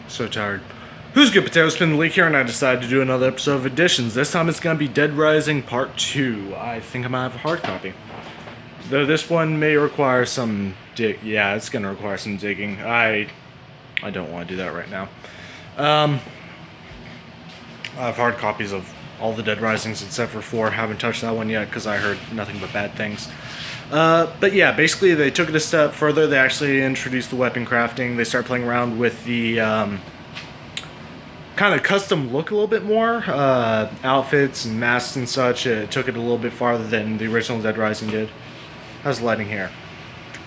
So tired. Who's good, Potato Spin the Leak here, and I decided to do another episode of Editions. This time it's going to be Dead Rising Part 2. I think I might have a hard copy. Though this one may require some yeah, it's going to require some digging. I don't want to do that right now. I have hard copies of all the Dead Risings except for 4. Haven't touched that one yet because I heard nothing but bad things. But yeah, basically they took it a step further. They actually introduced the weapon crafting. They started playing around with the kind of custom look a little bit more. Outfits and masks and such. It took it a little bit farther than the original Dead Rising did. How's the lighting here?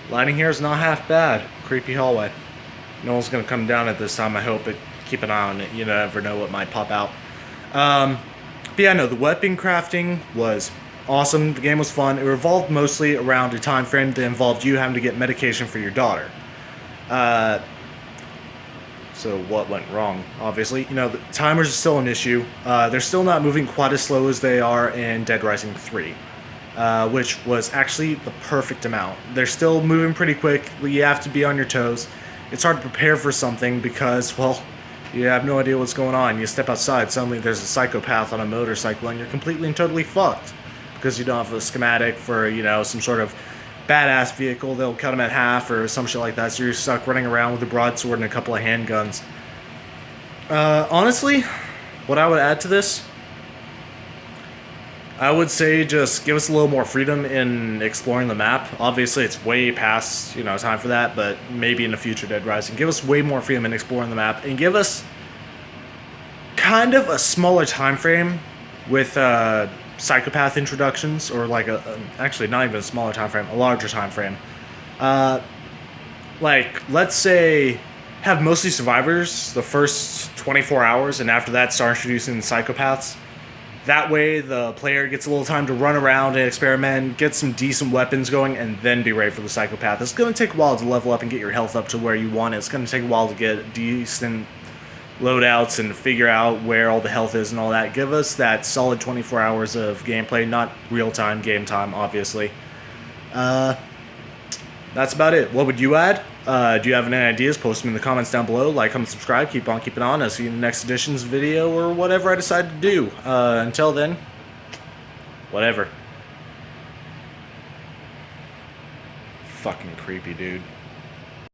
Lighting here is not half bad. Creepy hallway. No one's going to come down at this time, I hope. Keep an eye on it. You never know what might pop out. But yeah, no, the weapon crafting was awesome. The game was fun. It revolved mostly around a time frame that involved you having to get medication for your daughter. So what went wrong? Obviously, you know, the timers are still an issue. They're still not moving quite as slow as they are in Dead Rising 3, which was actually the perfect amount. They're still moving pretty quick. You have to be on your toes. It's hard to prepare for something because, well, you have no idea what's going on. You step outside, suddenly there's a psychopath on a motorcycle, and you're completely and totally fucked because you don't have a schematic for, you know, some sort of badass vehicle. They'll cut them in half or some shit like that, so you're stuck running around with a broadsword and a couple of handguns. Honestly, what I would add to this, I would say just give us a little more freedom in exploring the map. Obviously, it's way past, you know, time for that, but maybe in the future Dead Rising. Give us way more freedom in exploring the map, and give us kind of a smaller time frame with psychopath introductions, or like actually not even a smaller time frame, a larger time frame. Like, let's say have mostly survivors the first 24 hours, and after that start introducing the psychopaths. That way the player gets a little time to run around and experiment, get some decent weapons going, and then be ready for the psychopath. It's going to take a while to level up and get your health up to where you want it. It's going to take a while to get decent loadouts and figure out where all the health is and all that. Give us that solid 24 hours of gameplay, not real-time game time, obviously. That's about it. What would you add? Do you have any ideas? Post them in the comments down below. Like, comment, subscribe. Keep on keeping on. I'll see you in the next edition's video or whatever I decide to do. Until then, whatever. Fucking creepy, dude.